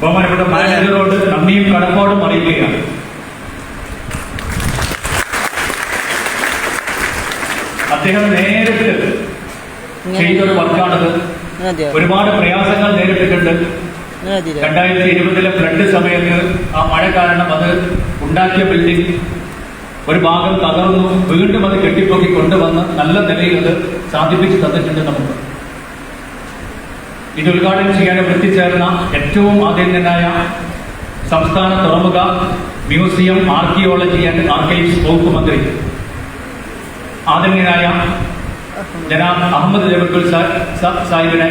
ബഹുമാനപ്പെട്ട മാനേജറോട് നന്ദിയും കടപ്പാടും അറിയിക്കുകയാണ്. അദ്ദേഹം നേരിട്ട് ചെയ്തൊരു വർക്കാണത്. ഒരുപാട് പ്രയാസങ്ങൾ നേരിട്ടിട്ടുണ്ട്. 2020 ഫ്ലഡ് സമയത്ത് ആ മഴ കാരണം അത് ഉണ്ടാക്കിയ ബിൽഡിംഗ് ഒരു ഭാഗം തകർന്നു, വീണ്ടും അത് കെട്ടിപ്പൊക്കി കൊണ്ടുവന്ന് നല്ല നിലയിൽ അത് സാധിപ്പിച്ച് തന്നിട്ടുണ്ട്. നമുക്ക് ഇത് ഉദ്ഘാടനം ചെയ്യാൻ എത്തിച്ചേർന്ന ഏറ്റവും ആദരണീയനായ സംസ്ഥാന തുറമുഖ മ്യൂസിയം ആർക്കിയോളജി ആൻഡ് ആർക്കൈവ്സ് വകുപ്പ് മന്ത്രി ആദരണീയനായ ജനാബ് അഹമ്മദ് ജബക്കുൽ സാഹിബിനെ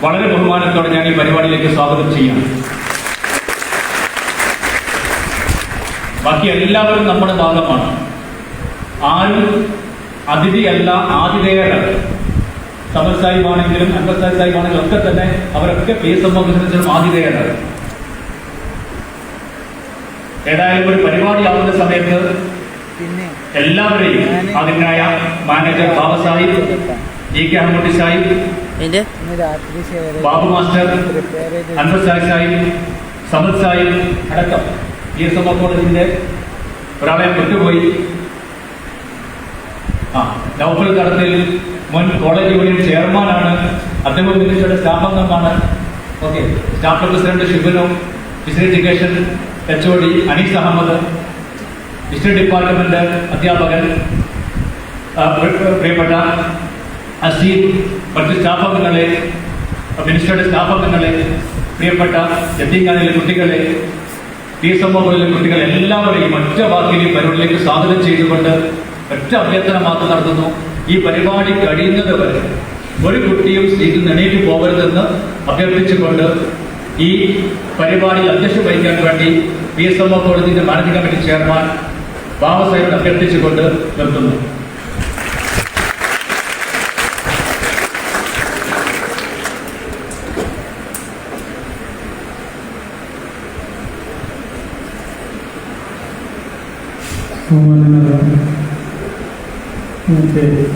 വളരെ ബഹുമാനത്തോടെ ഞാൻ ഈ പരിപാടിയിലേക്ക് സ്വാഗതം ചെയ്യാം. ബാക്കി എല്ലാവരും നമ്മുടെ ഭാഗമാണ്. ആരും അതിഥിയല്ല, ആതിഥേയരാണ്. സമർ സാഹിബാണെങ്കിലും അൻവർ സാഹിബാണെങ്കിലും ഒക്കെ തന്നെ അവരൊക്കെ PSMO ബിസിനസ്സിലും ആതിഥേയരാണ്. ഏതായാലും ഒരു പരിപാടിയാവുന്ന സമയത്ത് എല്ലാവരെയും അതിനായ മാനേജർ ബാബ സാഹിബ്, GK അഹമ്മദ് സാഹിബ്, ബാബു മാസ്റ്റർ, അൻവർ സാഹിബ്, സമദ് സാഹിബ് അടക്കം PSMO കോളേജിന്റെ ഒരാളെ വിട്ടുപോയി. നൗഫൽ തടത്തിൽ മുൻ കോളേജ് യൂണിയൻ ചെയർമാനാണ്. അദ്ദേഹം മിനിസ്റ്ററുടെ സ്റ്റാഫ് അംഗമാണ്. Okay, staff president Shibinu, physical education HOD Anees Ahammed, history department അധ്യാപകൻ പ്രിയപ്പെട്ട അസീദ്, മറ്റ് സ്റ്റാഫ് അംഗങ്ങളെ, മിനിസ്റ്ററുടെ സ്റ്റാഫ് അംഗങ്ങളെ, പ്രിയപ്പെട്ട യത്തീംഖാനയിലെ കുട്ടികളെ, PSMO കുട്ടികളെ എല്ലാവരെയും ഒറ്റ വാക്കിൽ ഈ പരിപാടിയിലേക്ക് സ്വാഗതം ചെയ്തുകൊണ്ട് ഒറ്റ അഭ്യർത്ഥന മാത്രം നടത്തുന്നു. ഈ പരിപാടി കഴിയുന്നത് വരെ ഒരു കുട്ടിയും സീറ്റിൽ എണീറ്റ് പോകരുതെന്ന് അഭ്യർത്ഥിച്ചുകൊണ്ട് ഈ പരിപാടിയിൽ അധ്യക്ഷം വഹിക്കാൻ വേണ്ടി PSMO കോളേജിന്റെ മാനേജിംഗ് കമ്മിറ്റി ചെയർമാൻ ബാബ സാഹിബിനെ അഭ്യർത്ഥിച്ചുകൊണ്ട് നിർത്തുന്നു.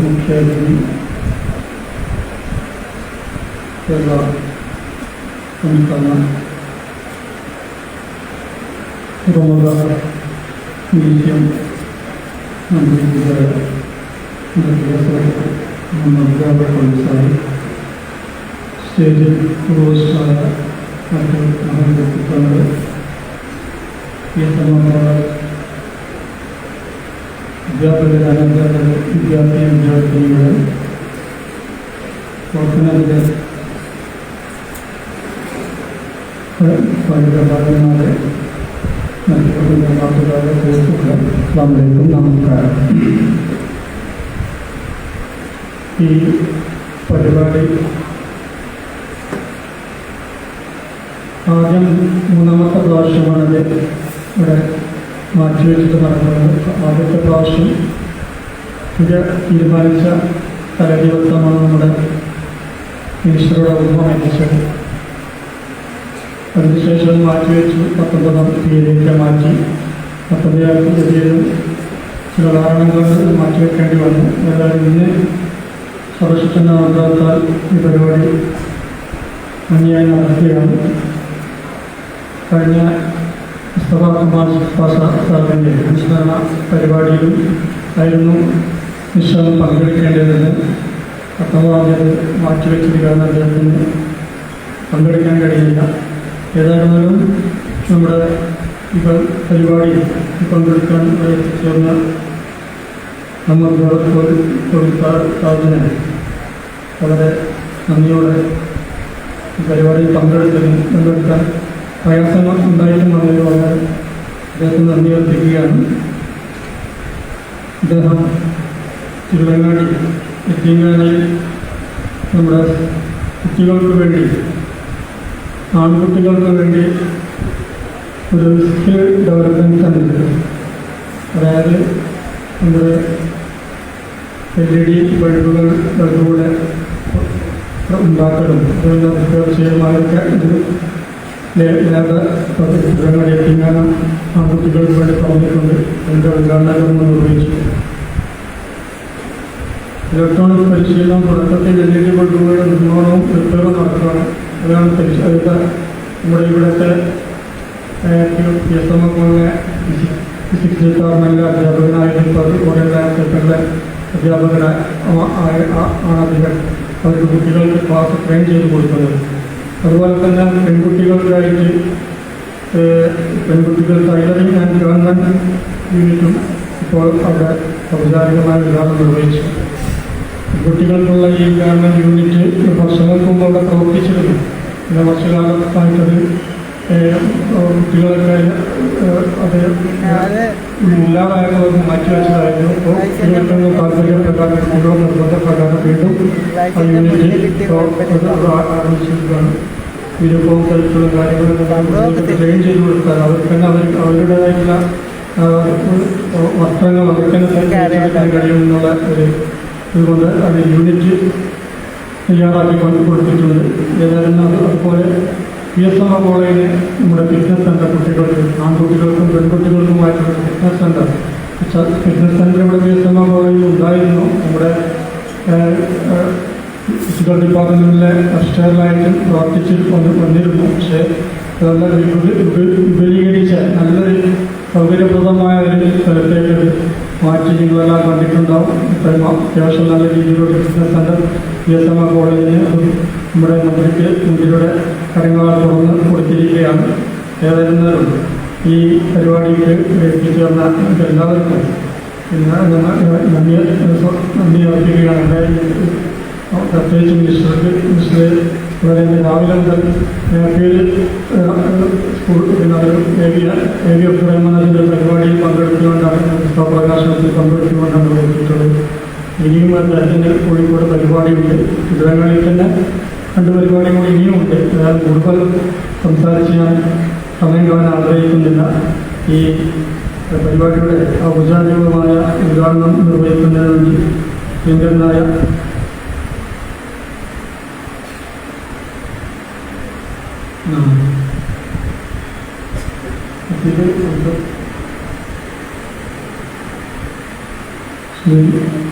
മുഖ്യാതിഥി കേരള സംസ്ഥാന തുറമുഖ മ്യൂസിയം മന്ത്രി സ്റ്റേജിൽ ഉപവിഷ്ടമായ മറ്റു മഹാവ്യക്തിത്വങ്ങൾ, അധ്യാപകരായ വിദ്യാർത്ഥിനികൾ, പ്രവർത്തനത്തിലെ ഭാഗന്മാരെ, മറ്റു നാട്ടുകാരെ, സുഹൃത്തുക്കളെ, നമസ്കാരം. ഈ പരിപാടി ആദ്യം 3ാമത്തെ പ്രാവശ്യമാണിത് ഇവിടെ മാറ്റിവെച്ചിട്ട് നടക്കുന്നത്. ആദ്യത്തെ പ്രാവശ്യം ഇത് തീരുമാനിച്ച തലേദിവസമാണ് നമ്മുടെ മിനിസ്റ്ററുടെ ഓർമ്മ എത്തിച്ചത്. അതിനുശേഷം മാറ്റിവെച്ചു. 19ാം തീയതിയിലേക്ക് മാറ്റി. 19ാം തീയതിയിലും ചില കാരണങ്ങൾ മാറ്റിവെക്കേണ്ടി വന്നു. ഏതായാലും ഇന്ന് സർവശക്തന്റെ അനുഗ്രഹത്താൽ ഈ പരിപാടി ഭംഗിയായി നടത്തുകയാണ്. കഴിഞ്ഞ മുസ്തഫ കമാൽ സാഹിബിൻ്റെ അനുസ്മരണ പരിപാടിയിലും ആയിരുന്നു നിശ്ചയം പങ്കെടുക്കേണ്ടതെന്ന് 19ാം തീയതി മാറ്റിവെച്ചിരിക്കുകയാണ്. അദ്ദേഹത്തിന് പങ്കെടുക്കാൻ കഴിയില്ല. ഏതായിരുന്നാലും നമ്മുടെ ഈ പരിപാടിയിൽ പങ്കെടുക്കാൻ എത്തിച്ചേർന്ന നമ്മുടെ തൊഴിൽക്കാരനെ വളരെ നന്ദിയോടെ ഈ പരിപാടിയിൽ പങ്കെടുക്കാൻ പ്രയാസങ്ങൾ ഉണ്ടായിട്ടും വളരെ അദ്ദേഹത്തിന് നന്ദി അർപ്പിക്കുകയാണ്. അദ്ദേഹം തിരുവങ്ങാടി യത്തീംഖാനയിൽ നമ്മുടെ കുട്ടികൾക്ക് വേണ്ടി, ആൺകുട്ടികൾക്ക് വേണ്ടി ഒരു സ്കിൽ ഡെവലപ്മെൻറ്റ് സെൻ്റർ, അതായത് നമ്മുടെ LED ബൾബുകളിലൂടെ ഉണ്ടാക്കലും തീർച്ചയായുമായൊക്കെ ഇത് തിരുവങ്ങാടി യത്തീംഖാന ആൺകുട്ടികൾക്ക് വേണ്ടി പറഞ്ഞിട്ടുണ്ട്. അതിൻ്റെ ഉദ്ഘാടനം നിർവഹിച്ചു. ഇലക്ട്രോണിക് പരിശീലനം തുടക്കത്തിൽ LED ബൾബുകളുടെ നിർമ്മാണവും റിപ്പയറും നടക്കുകയാണ്. അതാണ് അതിൻ്റെ നമ്മുടെ ഇവിടുത്തെ PSMകളിലെ ഫിസിക്സ് ഡിപ്പാർട്ട്മെൻറ്റിലെ അധ്യാപകനായിട്ട് ഇപ്പോൾ പോലെയുള്ള സെക്ടറിലെ അധ്യാപകനാണ് അദ്ദേഹം. അവർക്ക് കുട്ടികൾക്ക് ക്ലാസ് ട്രെയിൻ ചെയ്ത് കൊടുക്കുന്നത്. അതുപോലെ തന്നെ പെൺകുട്ടികൾക്കായിട്ട് പെൺകുട്ടികൾ ടൈലറിംഗ് ആൻഡ് ഗവൺമെൻറ് യൂണിറ്റും ഇപ്പോൾ അവിടെ ഔപചാരികമായ ഉദ്ഘാടനം നിർവഹിച്ചു. കുട്ടികൾക്കുള്ള ഈ ഗവൺമെൻറ് യൂണിറ്റ് വർഷങ്ങൾക്ക് മുമ്പ് അവിടെ പ്രവർത്തിച്ചിരുന്നു. പിന്നെ വർഷകാലമായിട്ടത് കുട്ടികളൊക്കെ അത് ഇല്ലാതായപ്പോൾ മാറ്റിവെച്ചതായിരുന്നു. അപ്പോൾ കുട്ടികൾക്കൊന്നും താല്പര്യപ്രകാരം കുട്ടികളുടെ നിർബന്ധപ്രകാരം വീണ്ടും ആ യൂണിറ്റ് ആരംഭിച്ചിരിക്കുകയാണ്. യൂണിഫോം തരത്തിലുള്ള കാര്യങ്ങളൊക്കെ ട്രെയിൻ ചെയ്ത് കൊടുത്താൽ അവർക്ക് തന്നെ അവരുടേതായിട്ടുള്ള വസ്ത്രങ്ങൾ അവർക്ക് തന്നെ തയ്ക്കാൻ കഴിയുമെന്നുള്ള ഒരു ഇതുകൊണ്ട് അത് യൂണിറ്റ് തയ്യാറാക്കി കൊടുത്തിട്ടുണ്ട്. ഏതായാലും അതുപോലെ PSM കോളേജിൽ നമ്മുടെ ഫിറ്റ്നസ് സെൻ്റർ കുട്ടികൾക്ക് ആൺകുട്ടികൾക്കും പെൺകുട്ടികൾക്കുമായിട്ടുള്ള ഫിറ്റ്നസ് സെൻ്റർ ഇവിടെ PSM കോളേജിൽ ഉണ്ടായിരുന്നു. നമ്മുടെ ഫിസിക്കൽ ഡിപ്പാർട്ട്മെൻറ്റിലെ അസിസ്റ്റൻ്റായിട്ടും പ്രവർത്തിച്ച് വന്നിരുന്നു. പക്ഷേ അതെല്ലാം വിപുലീകരിച്ച നല്ലൊരു സൗകര്യപ്രദമായ ഒരു സ്ഥലത്തേക്ക് മാറ്റി നിങ്ങളെല്ലാം കണ്ടിട്ടുണ്ടാവും. ഇത്രയും അത്യാവശ്യം നല്ല രീതിയിലുള്ള ഫിറ്റ്നസ് സെൻ്റർ PSM കോളേജിന് നമ്മുടെ മന്ത്രിക്ക് മുന്നിലൂടെ കാര്യങ്ങളാൽ തുറന്ന് കൊടുത്തിരിക്കുകയാണ്. ഏതായിരുന്നാലും ഈ പരിപാടിക്ക് എത്തിച്ചേർന്ന എല്ലാവർക്കും നന്ദി അർപ്പിക്കുകയാണ്. പ്രത്യേകിച്ച് മിനിസ്റ്റർ ഇവിടെ രാവിലെ മുതൽ സ്കൂൾ AV അബ്ദുറഹ്മാനത്തിൻ്റെ പരിപാടിയിൽ പങ്കെടുത്തുകൊണ്ടാണ് പുസ്തകപ്രകാശനത്തിൽ പങ്കെടുത്തുകൊണ്ടാണ് എത്തിയിട്ടുള്ളത്. ഇനിയും അദ്ദേഹത്തിൻ്റെ കോഴിക്കോട് പരിപാടിയുണ്ട്. ഇവിടങ്ങളിൽ തന്നെ 2 പരിപാടിയും കൂടി ഇനിയുമുണ്ട്. അതായത് കൂടുതൽ സംസാരിച്ച് ഞാൻ സമയം കളയാൻ ആഗ്രഹിക്കുന്നില്ല. ഈ പരിപാടിയുടെ ഔപചാരികമായ ഉദ്ഘാടനം നിർവഹിക്കുന്നതിന് വേണ്ടി കേന്ദ്രനായ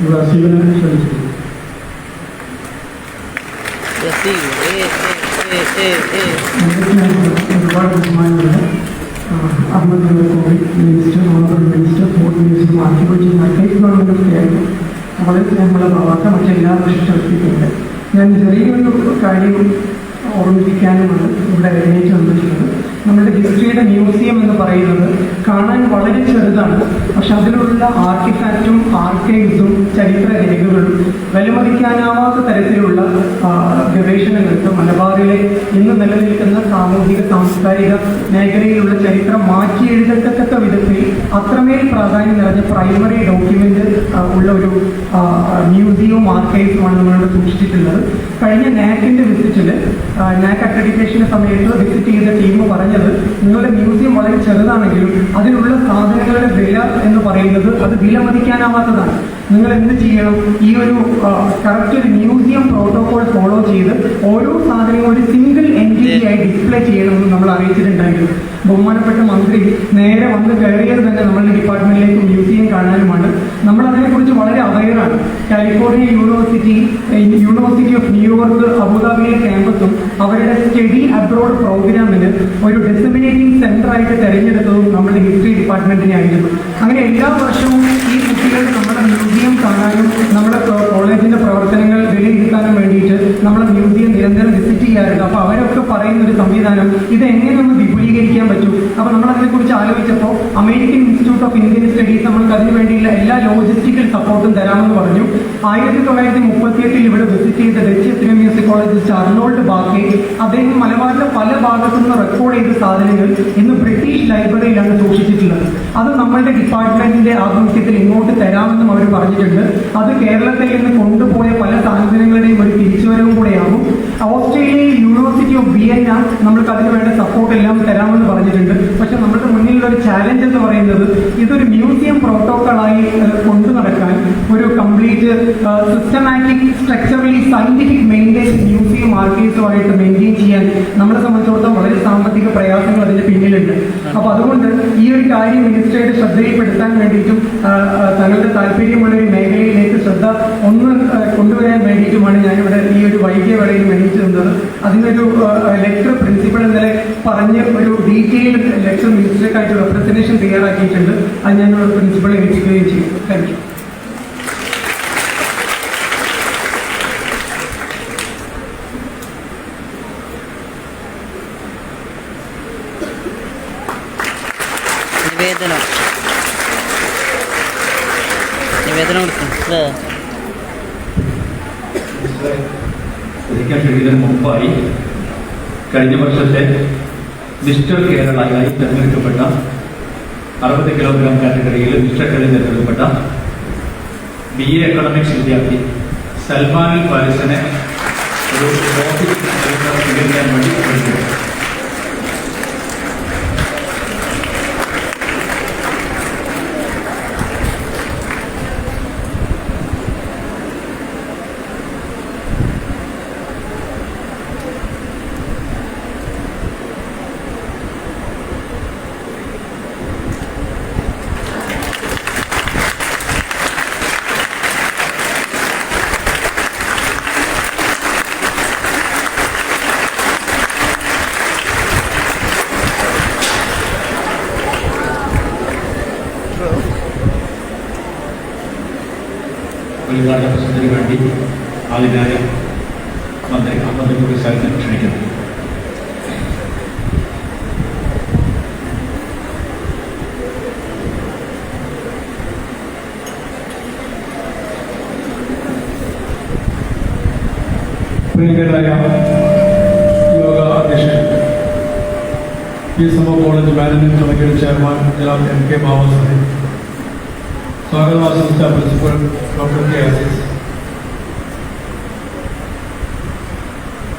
വസീബിനെ ക്ഷണിച്ചു. ഒരുപാട് ബഹുമാനമുള്ള അഹമ്മദ് കോവിഡ് minister, honourable minister, food minister, archaeology archive government ആയിരുന്നു. വളരെ സ്നേഹമുള്ള ഭാഗത്ത് മറ്റെല്ലാ വിശിഷ്ടത്തിട്ടുണ്ട്. ഞാൻ ചെറിയൊരു കാര്യം ഓർമ്മിപ്പിക്കാനുമാണ് ഇവിടെ എഴുന്നേറ്റ് വന്നിട്ടുള്ളത്. നമ്മുടെ ഹിസ്റ്ററിയുടെ മ്യൂസിയം എന്ന് പറയുന്നത് കാണാൻ വളരെ ചെറുതാണ്. പക്ഷെ അതിലുള്ള ആർട്ടിഫാക്റ്റും ആർക്കൈവ്സും ചരിത്ര രേഖകളും വിലമതിക്കാനാവാത്ത തരത്തിലുള്ള ഗവേഷണങ്ങൾക്ക് മലബാറിലെ ഇന്ന് നിലനിൽക്കുന്ന സാമൂഹിക സാംസ്കാരിക മേഖലയിലുള്ള ചരിത്രം മാറ്റി എഴുതത്തക്ക വിധത്തിൽ അത്രമേൽ പ്രാധാന്യം നിറഞ്ഞ പ്രൈമറി ഡോക്യുമെന്റ് ഉള്ള ഒരു മ്യൂസിയവും ആർക്കൈവ്സുമാണ് നമ്മളിവിടെ സൂക്ഷിച്ചിട്ടുള്ളത്. കഴിഞ്ഞ നാക്കിന്റെ വിസിറ്റിൽ നാക്ക് അക്രഡിറ്റേഷന്റെ സമയത്ത് വിസിറ്റ് ചെയ്ത ടീം പറഞ്ഞത് നിങ്ങളുടെ മ്യൂസിയം വളരെ ചെറുതാണെങ്കിലും അതിലുള്ള സാധനങ്ങളുടെ വില എന്ന് പറയുന്നത് അത് വിലമതിക്കാനാവാത്തതാണ്. നിങ്ങൾ എന്ത് ചെയ്യണം, ഈ ഒരു കറക്റ്റ് ഒരു മ്യൂസിയം പ്രോട്ടോകോൾ ഫോളോ ചെയ്ത് ഓരോ സാധനവും ഒരു സിംഗിൾ എൻറ്റിറ്റി ആയി ഡിസ്പ്ലേ ചെയ്യണമെന്ന് നമ്മൾ അറിയിച്ചിട്ടുണ്ടായിരുന്നു. ബഹുമാനപ്പെട്ട മന്ത്രി നേരെ വന്ന് കയറിയത് തന്നെ നമ്മളുടെ ഡിപ്പാർട്ട്മെന്റിലേക്ക് മ്യൂസിയം കാണാനുമാണ്. നമ്മൾ അതിനെക്കുറിച്ച് വളരെ അവയറാണ്. കാലിഫോർണിയ യൂണിവേഴ്സിറ്റി ഓഫ് ന്യൂയോർക്ക് അബുദാബിയിലെ ക്യാമ്പസും അവരുടെ സ്റ്റഡി അബ്രോഡ് പ്രോഗ്രാമിന് ഒരു ഡിസമിനേറ്റിംഗ് സെന്റർ ആയിട്ട് തെരഞ്ഞെടുത്തതും നമ്മുടെ ഹിസ്റ്ററി ഡിപ്പാർട്ട്മെന്റിനെ ആയിരുന്നു. അങ്ങനെ എല്ലാ വർഷവും ഈ കുട്ടികൾ നമ്മുടെ മ്യൂസിയം കാണാനും നമ്മുടെ കോളേജിന്റെ പ്രവർത്തനങ്ങൾ വിലയിരുത്താനും വേണ്ടിയിട്ട് നമ്മുടെ മ്യൂസിയം നിരന്തരം വിസിറ്റ് ചെയ്യാറുണ്ട്. അപ്പോൾ അവരൊക്കെ പറയുന്ന ഒരു സംവിധാനം ഇത് എങ്ങനെ ഒന്ന് വിപുലീകരിക്കാൻ പറ്റും. അപ്പോൾ നമ്മൾ അതിനെക്കുറിച്ച് ആലോചിച്ചപ്പോൾ American institute of Indian studies നമ്മൾക്ക് അതിനു വേണ്ടിയുള്ള എല്ലാ ലോജിസ്റ്റിക്കൽ സപ്പോർട്ടും തരാമെന്ന് പറഞ്ഞു. 1938 ഇവിടെ വിസിറ്റ് ചെയ്ത ഡച്ച് മ്യൂസിക് കോളേജ് അർണോൾഡ് ബാക്കെ അദ്ദേഹം മലബാറിന്റെ പല ഭാഗത്തു നിന്ന് റെക്കോർഡ് ചെയ്ത സാധനങ്ങൾ ഇന്ന് ബ്രിട്ടീഷ് ലൈബ്രറിയിലാണ് സൂക്ഷിച്ചിട്ടുള്ളത്. അത് നമ്മളുടെ ഡിപ്പാർട്ട്മെന്റിന്റെ ആഭിമുഖ്യത്തിൽ ഇങ്ങോട്ട് തരാമെന്നും അവർ പറഞ്ഞിട്ടുണ്ട്. അത് കേരളത്തിൽ നിന്ന് കൊണ്ടുപോയ പല സാധനങ്ങളുടെയും ഒരു തിരിച്ചുവരവും കൂടെയാകും. ഓസ്ട്രേലിയയിൽ യൂണിവേഴ്സിറ്റി ഓഫ് വിയന്ന നമ്മൾക്ക് അതിന് വേണ്ട സപ്പോർട്ട് എല്ലാം തരാമെന്ന് പറഞ്ഞിട്ടുണ്ട്. പക്ഷെ നമ്മുടെ മുന്നിലുള്ള ഒരു ചാലഞ്ച് എന്ന് പറയുന്നത് ഇതൊരു മ്യൂസിയം പ്രോട്ടോക്കോളായി കൊണ്ടു നടക്കാൻ ഒരു complete systematic structurally scientific maintain museum ആർക്കൈവ്സുമായിട്ട് മെയിൻറ്റെയിൻ ചെയ്യാൻ നമ്മളെ സംബന്ധിച്ചിടത്തോളം വളരെ സാമ്പത്തിക പ്രയാസങ്ങൾ അതിന്റെ പിന്നിലുണ്ട്. അപ്പൊ അതുകൊണ്ട് ഈ ഒരു കാര്യം മിനിസ്റ്ററുടെ ശ്രദ്ധയിൽപ്പെടുത്താൻ വേണ്ടിയിട്ടും തങ്ങളുടെ താല്പര്യമുള്ള ഒരു മേഖലയിലേക്ക് ശ്രദ്ധ ഒന്ന് കൊണ്ടുവരാൻ വേണ്ടിയിട്ടുമാണ് ഞാനിവിടെ ഈ ഒരു വൈകിയ വേളയിൽ എണീറ്റ് നിന്നത്. അതിനൊരു ലെറ്റർ പ്രിൻസിപ്പൾ ഇന്നലെ പറഞ്ഞ് ഒരു ഡീറ്റെയിൽഡ് ലെക്ചർ മിനിസ്റ്റർക്കായിട്ട് റെപ്രസെൻറ്റേഷൻ തയ്യാറാക്കിയിട്ടുണ്ട്. അത് ഞാൻ പ്രിൻസിപ്പളെ ഏൽപ്പിക്കുകയും ചെയ്യും. Thank you. നിവേദനം ഇതിന് മുമ്പായി കഴിഞ്ഞ വർഷത്തെ മിസ്റ്റർ കേരളയായി തിരഞ്ഞെടുക്കപ്പെട്ട 60 കിലോഗ്രാം കാറ്റഗറിയിൽ മിസ്റ്റർ കേരള തിരഞ്ഞെടുക്കപ്പെട്ട BA എക്കണോമിക്സ് വിദ്യാർത്ഥി സൽമാൻ ഫാരിസിനെ ഒരു ട്രോഫി സ്വീകരിക്കാൻ വേണ്ടി വിളിച്ചു. ഉദ്ഘാടന പ്രസംഗത്തിന് വേണ്ടി ആദ്യനായ മന്ത്രി അഹമ്മദ് കുട്ടി സാഹിബിനെ ക്ഷണിക്കുന്നു. പ്രിയങ്കരായ യോഗ അധ്യക്ഷൻ PSMO കോളേജ് മാനേജ്മെന്റ് കമ്മിറ്റിയുടെ ചെയർമാൻ ജനാബ് MK ബാബ സാഹിബ്, സ്വാഗതം ആശംസിച്ച പ്രിൻസിപ്പൽ ഡോക്ടർ K അസീസ്,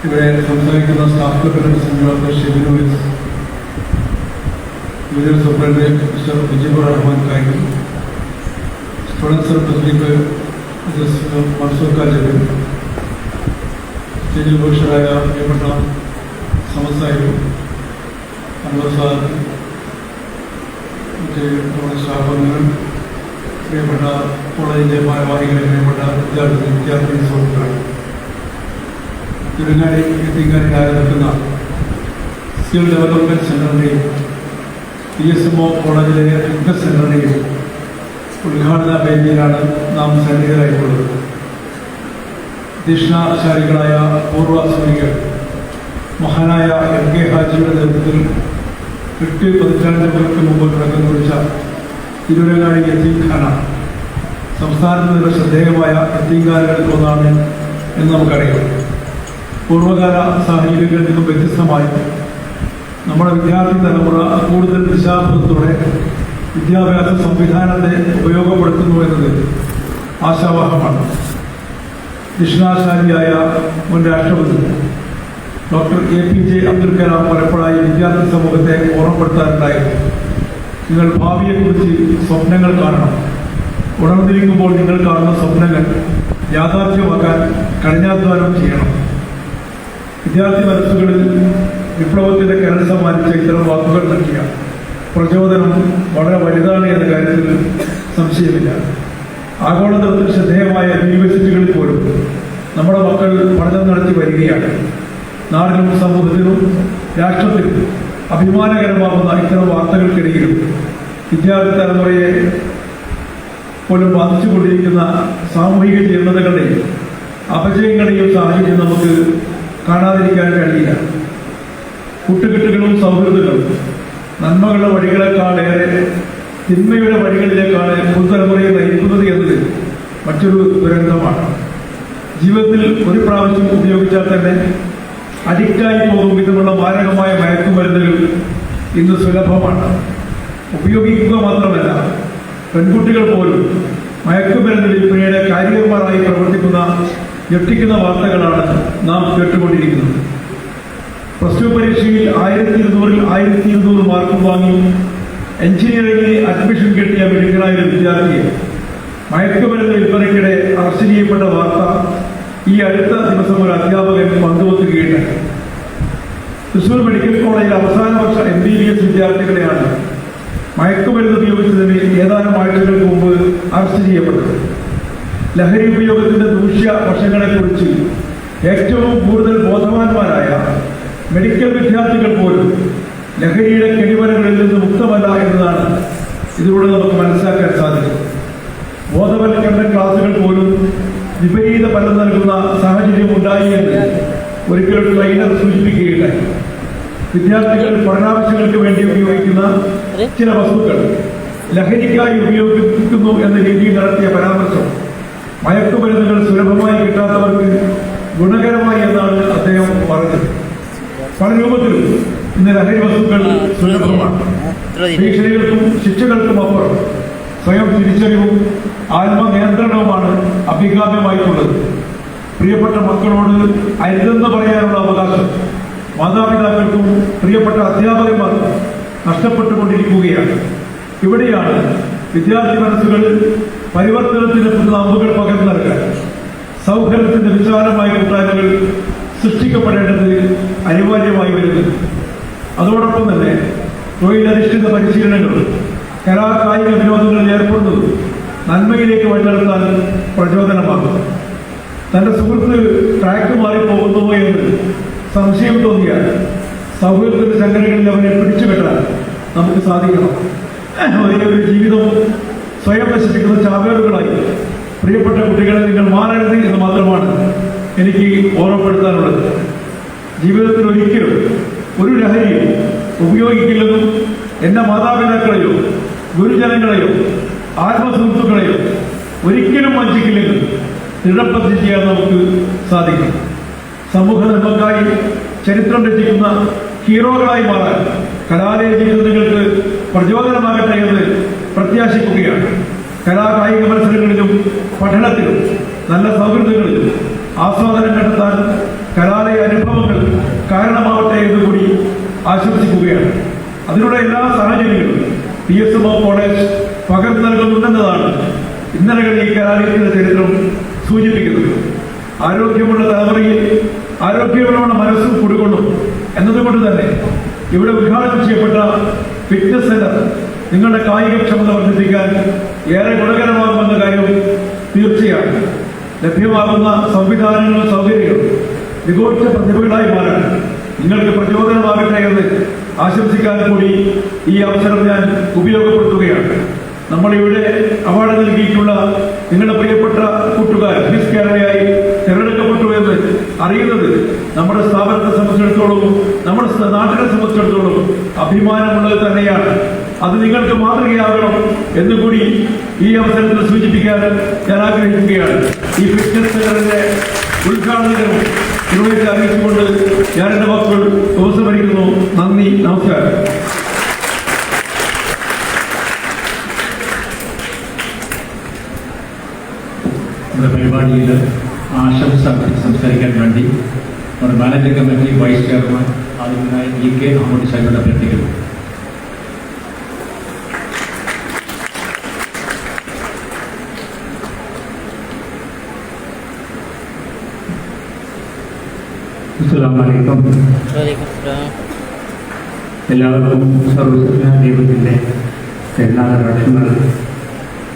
ഇവിടെ സംസാരിക്കുന്ന staff representative doctor Shibinu S, division superintendent mister Mujeebur Rahman കായിക്, സ്റ്റുഡൻസ് റെപ്രസെന്റേറ്റീവ് മിസ്റ്റർ മൻസൂർ കാജബ്, സ്റ്റേജിൽ ഉപേക്ഷരായ പ്രിയപ്പെട്ട സമദ് സാഹിബ്, അൻവർ സാർ, മറ്റ് നമ്മുടെ സ്റ്റാഫംഗങ്ങൾ, പ്രിയപ്പെട്ട കോളേജിലെ ഭാരവാഹികളെ, പ്രിയപ്പെട്ട വിദ്യാർത്ഥി സുഹൃത്തുക്കൾ, തിരുങ്ങാടി എത്തിങ്ങാടിയായി നിൽക്കുന്ന സ്കിൽ ഡെവലപ്മെന്റ് സെന്ററിന്റെയും PSMO കോളേജിലെ ഫിറ്റ്നസ് സെന്ററിന്റെയും ഉദ്ഘാടന വേദിയിലാണ് നാം സന്നിഹിതരായിട്ടുള്ളത്. ദീക്ഷണാശാലികളായ പൂർവ്വ സൈനികർ മഹാനായ MK ഹാജിയുടെ നേതൃത്വത്തിൽ 8 പതിറ്റാണ്ടുകൾക്ക് മുമ്പ് തുടക്കം കുറിച്ച തിരൂരങ്ങാടി യത്തീംഖാന സംസ്ഥാനത്തിനുള്ള ശ്രദ്ധേയമായ യത്തീംഖാനകളിൽ ഒന്നാണ് എന്ന് നമുക്കറിയാം. പൂർവ്വകാല സാഹചര്യങ്ങളിൽ നിന്നും വ്യത്യസ്തമായി നമ്മുടെ വിദ്യാർത്ഥി തലമുറ കൂടുതൽ ദിശാബോധത്തോടെ വിദ്യാഭ്യാസ സംവിധാനത്തെ ഉപയോഗപ്പെടുത്തുന്നു എന്നത് ആശാവഹമാണ്. ദിക്ഷണാശാലിയായ മുൻ രാഷ്ട്രപതി ഡോക്ടർ APJ അബ്ദുൽ കലാം പലപ്പോഴായി വിദ്യാർത്ഥി സമൂഹത്തെ ഓർമ്മപ്പെടുത്താറുണ്ടായിരുന്നു. നിങ്ങൾ ഭാവിയെക്കുറിച്ച് സ്വപ്നങ്ങൾ കാണണം. ഉണർന്നിരിക്കുമ്പോൾ നിങ്ങൾ കാണുന്ന സ്വപ്നങ്ങൾ യാഥാർത്ഥ്യമാക്കാൻ കഠിനാധ്വാനം ചെയ്യണം. വിദ്യാർത്ഥി മനസ്സുകളിൽ വിപ്ലവത്തിന്റെ കരൾ സമ്മാനിച്ച ഇത്തരം വാക്കുകൾ നൽകിയ പ്രചോദനം വളരെ വലുതാണ് എന്ന കാര്യത്തിൽ സംശയമില്ല. ആഗോളതലത്തിൽ ശ്രദ്ധേയമായ യൂണിവേഴ്സിറ്റികളിൽ പോലും നമ്മുടെ മക്കൾ പഠനം നടത്തി വരികയാണ്. നാടിനും സമൂഹത്തിനും രാഷ്ട്രത്തിനും അഭിമാനകരമാകുന്ന ഇത്തരം വാർത്തകൾക്കിടയിലും വിദ്യാർത്ഥി തലമുറയെ പോലും ബാധിച്ചുകൊണ്ടിരിക്കുന്ന സാമൂഹിക ജീർണതകളുടെയും അപജയങ്ങളുടെയും സാഹചര്യം നമുക്ക് കാണാതിരിക്കാൻ കഴിയില്ല. കൂട്ടുകെട്ടുകളും സൗഹൃദങ്ങളും നന്മകളുടെ വഴികളെക്കാളേറെ തിന്മയുടെ വഴികളിലേക്കാണ് പുതുതലമുറയെ നയിക്കുന്നത് എന്നത് മറ്റൊരു ദുരന്തമാണ്. ജീവിതത്തിൽ ഒരു പ്രാവശ്യം ഉപയോഗിച്ചാൽ തന്നെ അഡിക്റ്റായി പോകും വിധമുള്ള മാരകമായ മയക്കുമരുന്നുകൾ ഇന്ന് സുലഭമാണ്. ഉപയോഗിക്കുക മാത്രമല്ല, പെൺകുട്ടികൾ പോലും മയക്കുമരുന്ന് വിൽപ്പനയുടെ കാരിയർമാരായി പ്രവർത്തിക്കുന്ന ഞെട്ടിക്കുന്ന വാർത്തകളാണ് നാം കേട്ടുകൊണ്ടിരിക്കുന്നത്. +2 പരീക്ഷയിൽ 1200-ൽ 1200 മാർക്ക് വാങ്ങി എഞ്ചിനീയറിംഗിന് അഡ്മിഷൻ കിട്ടിയ മിടുക്കനായ ഒരു വിദ്യാർത്ഥിയെ മയക്കുമരുന്ന് വിൽപ്പനയ്ക്കിടെ അറസ്റ്റ് ചെയ്യപ്പെട്ട വാർത്ത ഈ അടുത്ത ദിവസം ഒരു അധ്യാപകൻ പങ്കുവെക്കുകയുണ്ടായി. തൃശൂർ മെഡിക്കൽ കോളേജിൽ അവസാന വർഷ MBBS വിദ്യാർത്ഥികളെയാണ് മയക്കുമരുന്ന് ഉപയോഗിച്ചതിന് ഏതാനും ആഴ്ചകൾക്ക് മുമ്പ് അറസ്റ്റ് ചെയ്യപ്പെട്ടത്. ലഹരി ഉപയോഗത്തിന്റെ ദൂഷ്യ വശങ്ങളെക്കുറിച്ച് ഏറ്റവും കൂടുതൽ ബോധവാന്മാരായ മെഡിക്കൽ വിദ്യാർത്ഥികൾ പോലും ലഹരിയുടെ കെണിവരകളിൽ നിന്ന് മുക്തമല്ല എന്നതാണ് ഇതിലൂടെ നമുക്ക് മനസ്സിലാക്കാൻ സാധിക്കും. ബോധവൽക്കരണ ക്ലാസുകൾ പോലും വിപരീത ഫലം നൽകുന്ന സാഹചര്യം ഉണ്ടായി എന്ന് ഒരിക്കലും ട്രെയിനർ സൂചിപ്പിക്കുകയുണ്ടായി. വിദ്യാർത്ഥികൾ പഠനാവശ്യങ്ങൾക്ക് വേണ്ടി ഉപയോഗിക്കുന്ന ചില വസ്തുക്കൾ ലഹരിക്കായി ഉപയോഗിക്കുന്നു എന്ന രീതിയിൽ നടത്തിയ പരാമർശം മയക്കുമരുന്നുകൾ സുലഭമായി കിട്ടാത്തവർക്ക് ഗുണകരമായി എന്നാണ് അദ്ദേഹം പറഞ്ഞത്. പല രൂപത്തിലും ഇന്ന് ലഹരി വസ്തുക്കൾ സുലഭമാണ്. ഭീഷണികൾക്കും ശിക്ഷകൾക്കും അപ്പുറം സ്വയം തിരിച്ചറിവും ആത്മനിയന്ത്രണവുമാണ് അഭികാമ്യമായിട്ടുള്ളത്. പ്രിയപ്പെട്ട മക്കളോട് അരുതെന്ന് പറയാനുള്ള അവകാശം മാതാപിതാക്കൾക്കും പ്രിയപ്പെട്ട അധ്യാപകന്മാർക്കും നഷ്ടപ്പെട്ടുകൊണ്ടിരിക്കുകയാണ്. ഇവിടെയാണ് വിദ്യാർത്ഥി മനസ്സുകളിൽ പരിവർത്തനത്തിന് പുതിയ അമ്പുകൾ പകർന്നു നൽകാൻ സൗഹൃദത്തിന്റെ വിശാലമായ കൂട്ടായ്മകൾ സൃഷ്ടിക്കപ്പെടേണ്ടത് അനിവാര്യമായി വരുന്നത്. അതോടൊപ്പം തന്നെ തൊഴിലധിഷ്ഠിത പരിശീലനങ്ങൾ, കലാകായിക വിനോദങ്ങളിൽ ഏർപ്പെടുന്നത് നന്മയിലേക്ക് വഴിനടത്താൻ പ്രചോദനമാകും. തന്റെ സുഹൃത്ത് ട്രാക്ക് മാറിപ്പോകുന്നുവോ എന്ന് സംശയം തോന്നിയാൽ സൗഹൃദത്തിന്റെ സംഘടനകളിൽ അവനെ പിടിച്ചുകെട്ടാൻ നമുക്ക് സാധിക്കണം. ഒരു ജീവിതം സ്വയം നശിപ്പിക്കുന്ന ചാവേറുകളായി പ്രിയപ്പെട്ട കുട്ടികളെ നിങ്ങൾ മാറരുത് എന്ന് മാത്രമാണ് എനിക്ക് ഓർമ്മപ്പെടുത്താനുള്ളത്. ജീവിതത്തിൽ ഒരിക്കലും ഒരു ലഹരിയും ഉപയോഗിക്കില്ലെന്നും എന്റെ മാതാപിതാക്കളെയോ ഗുരുജനങ്ങളെയോ ആത്മസുഹൃത്തുക്കളെയോ ഒരിക്കലും വഞ്ചിക്കില്ലെന്നും ദൃഢപ്രതിജ്ഞ ചെയ്യാൻ നമുക്ക് സാധിക്കും. സമൂഹ നന്മക്കായി ചരിത്രം രചിക്കുന്ന ഹീറോകളായി മാറാൻ കലാലയ ജീവിതങ്ങൾക്ക് പ്രചോദനമാകട്ടെ എന്ന് പ്രത്യാശിക്കുകയാണ്. കലാകായിക മത്സരങ്ങളിലും പഠനത്തിലും നല്ല സൗഹൃദങ്ങളിലും ആസ്വാദനം കണ്ടെത്താൻ കലാലയ അനുഭവങ്ങൾ കാരണമാവട്ടെ എന്നുകൂടി ആശംസിക്കുകയാണ്. അതിലൂടെ എല്ലാ സാഹചര്യങ്ങളും PSMO കോളേജ് പകർന്നു നൽകുന്നുണ്ടെന്നതാണ് ഇന്നലകളിൽ ഈ കലാലയത്തിന്റെ ചരിത്രം സൂചിപ്പിക്കുന്നത്. ആരോഗ്യമുള്ള തലമുറയിൽ ആരോഗ്യമുള്ള മനസ്സും കുടികൊള്ളും എന്നതുകൊണ്ട് തന്നെ ഇവിടെ ഉദ്ഘാടനം ചെയ്യപ്പെട്ട ഫിറ്റ്നസ് സെന്റർ നിങ്ങളുടെ കായികക്ഷമത വർദ്ധിപ്പിക്കാൻ ഏറെ ഗുണകരമാകുമെന്ന കാര്യം തീർച്ചയാണ്. ലഭ്യമാകുന്ന സംവിധാനങ്ങളും സൗകര്യങ്ങളും മികച്ച പ്രതിഭകളായി മാറാൻ നിങ്ങൾക്ക് പ്രചോദനമാകട്ടെ എന്ന് ആശംസിക്കാൻ കൂടി ഈ അവസരം ഞാൻ ഉപയോഗപ്പെടുത്തുകയാണ്. നമ്മളിവിടെ അവാർഡ് നൽകിയിട്ടുള്ള നിങ്ങളുടെ പ്രിയപ്പെട്ട കൂട്ടുകാർ മിസ് കേരളയായി തിരഞ്ഞെടുക്കപ്പെട്ടു എന്ന് അറിയുന്നത് നമ്മുടെ സ്ഥാപനത്തെ സംബന്ധിച്ചിടത്തോളം നമ്മുടെ നാട്ടിനെ സംബന്ധിച്ചിടത്തോളം അഭിമാനമുള്ളത് തന്നെയാണ്. അത് നിങ്ങൾക്ക് മാതൃകയാകണം എന്നുകൂടി ഈ അവസരത്തിൽ സൂചിപ്പിക്കാൻ ഞാൻ ആഗ്രഹിക്കുകയാണ്. ഈ ഫിറ്റ്നസ് സെന്ററിന്റെ ഉദ്ഘാടനം നിർവഹിച്ച് അറിയിച്ചുകൊണ്ട് ഞാൻ എന്റെ വാക്കുകൾ ഉപസംഹരിക്കുന്നു. നന്ദി, നമസ്കാരം. നമ്മുടെ പരിപാടിയിൽ ആശംസ സംസാരിക്കാൻ വേണ്ടി നമ്മുടെ മാനേജിംഗ് കമ്മിറ്റി വൈസ് ചെയർമാൻ ആദ്യമായി EK അഹമ്മദ് സാഹിബിനെ അഭ്യർത്ഥിക്കുന്നു. വലൈക്കും. എല്ലാവർക്കും സർവ്വശക്തനായ ദൈവത്തിൻ്റെ കരുണാകടാക്ഷങ്ങൾ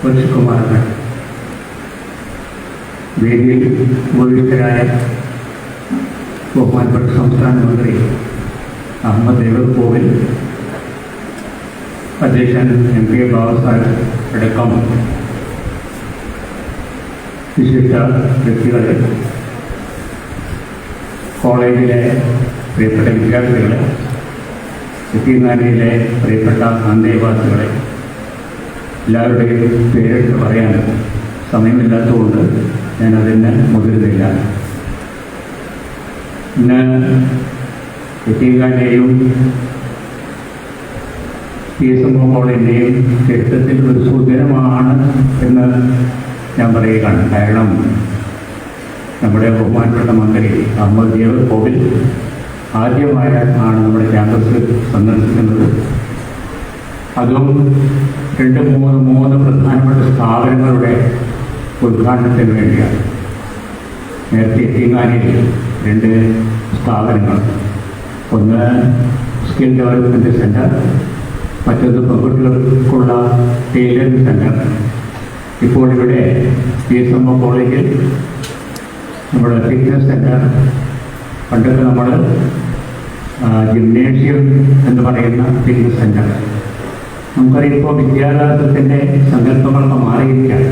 വർഷിക്കുമാറാകട്ടെ. വേദിയിൽ ഉപവിഷ്ടരായ ബഹുമാനപ്പെട്ട സംസ്ഥാന മന്ത്രി അഹമ്മദ് ദേവർകോവിൽ, അധ്യക്ഷൻ MK ബാബാസാഹിബ് അടക്കം വിശിഷ്ട വ്യക്തികളെ, കോളേജിലെ പ്രിയപ്പെട്ട വിദ്യാർത്ഥികളെ, യതീംഖാനയിലെ പ്രിയപ്പെട്ട അന്തേവാസികളെ, എല്ലാവരുടെയും പേരെടുത്ത് പറയാൻ സമയമില്ലാത്തതുകൊണ്ട് ഞാൻ അതിന് മുതിരുന്നില്ല. ഇന്ന് യതീംഖാനയെയും PSMO കോളേജിൻ്റെയും ചരിത്രത്തിൽ ഒരു സുദിനമാണ് എന്ന് ഞാൻ പറയുകയാണ്. കാരണം നമ്മുടെ ബഹുമാനപ്പെട്ട മന്ത്രി അഹമ്മദ് ദേവർകോവിൽ ആദ്യമായാണ് നമ്മുടെ ക്യാമ്പസ് സന്ദർശിക്കുന്നത്. അതും മൂന്ന് പ്രധാനപ്പെട്ട സ്ഥാപനങ്ങളുടെ ഉദ്ഘാടനത്തിന് വേണ്ടിയാണ്. നേരത്തെ യതീംഖാനയിൽ 2 സ്ഥാപനങ്ങൾ, ഒന്ന് സ്കിൽ ഡെവലപ്മെൻറ്റ് സെൻറ്റർ, മറ്റൊന്ന് പെൺകുട്ടികൾക്കുള്ള ടൈലറിംഗ് സെൻറ്റർ. ഇപ്പോൾ ഇവിടെ PSMO കോളേജിൽ നമ്മുടെ ഫിറ്റ്നസ് സെൻറ്റർ. പണ്ടൊക്കെ നമ്മൾ ജിംനേഷ്യം എന്ന് പറയുന്ന ഫിറ്റ്നസ് സെൻ്റർ. നമുക്കറിയാം ഇപ്പോൾ വിദ്യാഭ്യാസത്തിൻ്റെ സങ്കല്പങ്ങളൊക്കെ മാറിയിരിക്കുകയാണ്.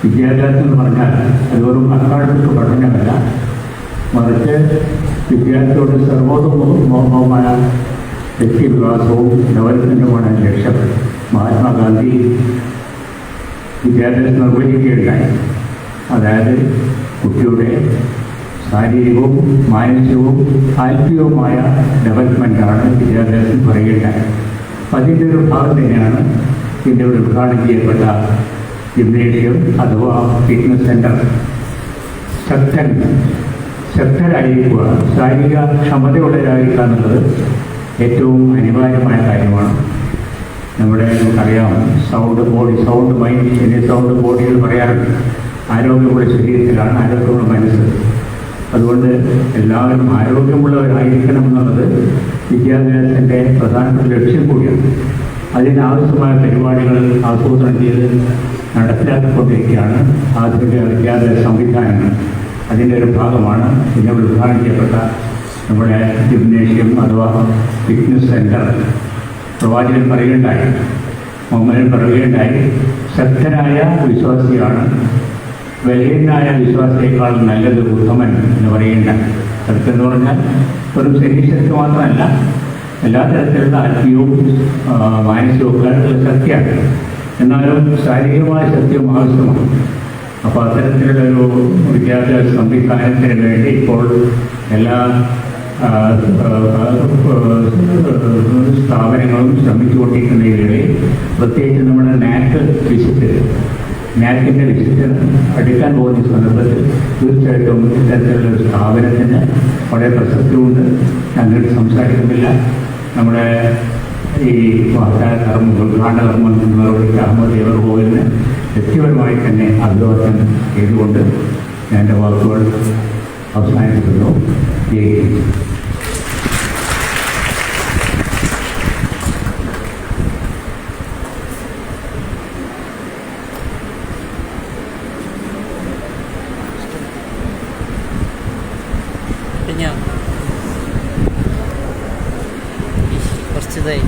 വിദ്യാഭ്യാസം എന്ന് പറഞ്ഞാൽ അത് വെറും അക്കാഡമിക് പഠനമല്ല, മറിച്ച് വിദ്യാർത്ഥിയോട് സർവോത്തമമായ വ്യക്തിവികാസവും ഡെവലപ്മെൻറ്റുമാണ് ലക്ഷ്യം. മഹാത്മാഗാന്ധി വിദ്യാഭ്യാസം നിർവഹിക്കുകയുണ്ടായി. അതായത് കുട്ടിയുടെ ശാരീരികവും മാനസികവും ആത്മീയവുമായ ഡെവലപ്മെൻറ്റാണ് വിദ്യാഭ്യാസം പറയുകയുണ്ടായി. അപ്പം അതിൻ്റെ ഒരു ഭാഗം തന്നെയാണ് ഇതിൻ്റെ ഒരു ഉദ്ഘാടനം ചെയ്യപ്പെട്ട ജിംനേഷ്യം അഥവാ ഫിറ്റ്നസ് സെൻ്റർ. ശക്തരായിരിക്കുക, ശാരീരിക ക്ഷമതയുള്ളവരായിരിക്കുക എന്നുള്ളത് ഏറ്റവും അനിവാര്യമായ കാര്യമാണ്. നമുക്കറിയാം, സൗണ്ട് മൈൻഡ് എന്നീ സൗണ്ട് ബോഡി എന്ന് പറയാറുണ്ട്. ആരോഗ്യമുള്ള ശരീരത്തിലാണ് ആരോഗ്യമുള്ള മനസ്സ്. അതുകൊണ്ട് എല്ലാവരും ആരോഗ്യമുള്ളവരായിരിക്കണം എന്നുള്ളത് വിദ്യാഭ്യാസത്തിൻ്റെ പ്രധാനപ്പെട്ട ലക്ഷ്യം കൂടിയാണ്. അതിനാവശ്യമായ പരിപാടികൾ ആസൂത്രണം ചെയ്ത് നടപ്പിലാക്കിക്കൊണ്ടിരിക്കുകയാണ് ആധുനിക വിദ്യാഭ്യാസ സംവിധാനങ്ങൾ. അതിൻ്റെ ഒരു ഭാഗമാണ് പിന്നെ ഉദ്ഘാടനം ചെയ്യപ്പെട്ട നമ്മുടെ ജിംനേഷ്യം അഥവാ ഫിറ്റ്നസ് സെൻ്റർ. പ്രവാചകൻ പറയുകയുണ്ടായി, മുഹമ്മദൻ പറയുകയുണ്ടായി, ശക്തനായ വിശ്വാസിയാണ് ബലഹീനായ വിശ്വാസിയേക്കാൾ നല്ലത് ഉത്തമൻ എന്ന് പറയുകയുണ്ടായി. ശക്തെന്ന് പറഞ്ഞാൽ വെറും ശരീരശക്തി മാത്രമല്ല, എല്ലാ തരത്തിലുള്ള ആത്മീയവും മാനസികവും ഒക്കെ ശക്തിയാണ്. എന്നാലും ശാരീരികമായ ശക്തിയും ആവശ്യമാണ്. അപ്പോൾ അത്തരത്തിലുള്ളൊരു വിദ്യാഭ്യാസ സംവിധാനത്തിന് വേണ്ടി ഇപ്പോൾ എല്ലാ സ്ഥാപനങ്ങളും ശ്രമിച്ചുകൊണ്ടിരിക്കുന്ന വേളയിൽ പ്രത്യേകിച്ച് നമ്മുടെ നാക്കിൻ്റെ വിസിറ്റ് അടുക്കാൻ പോകുന്ന സന്ദർഭത്തിൽ തീർച്ചയായിട്ടും ഇത്തരത്തിലുള്ള ഒരു സ്ഥാപനത്തിന് വളരെ പ്രസക്തിയുണ്ട്. ഞങ്ങൾ സംസാരിക്കുന്നില്ല. നമ്മുടെ ഈ ഉദ്ഘാടന കർമ്മം നിർവഹിച്ച അഹമ്മദ് ദേവർഗോവിലിന് വ്യക്തിപരമായി തന്നെ അഭിവാദ്യം ചെയ്തുകൊണ്ട് ഞാൻ എൻ്റെ വാക്കുകൾ അവസാനിപ്പിക്കുന്നു. കുറച്ചതായി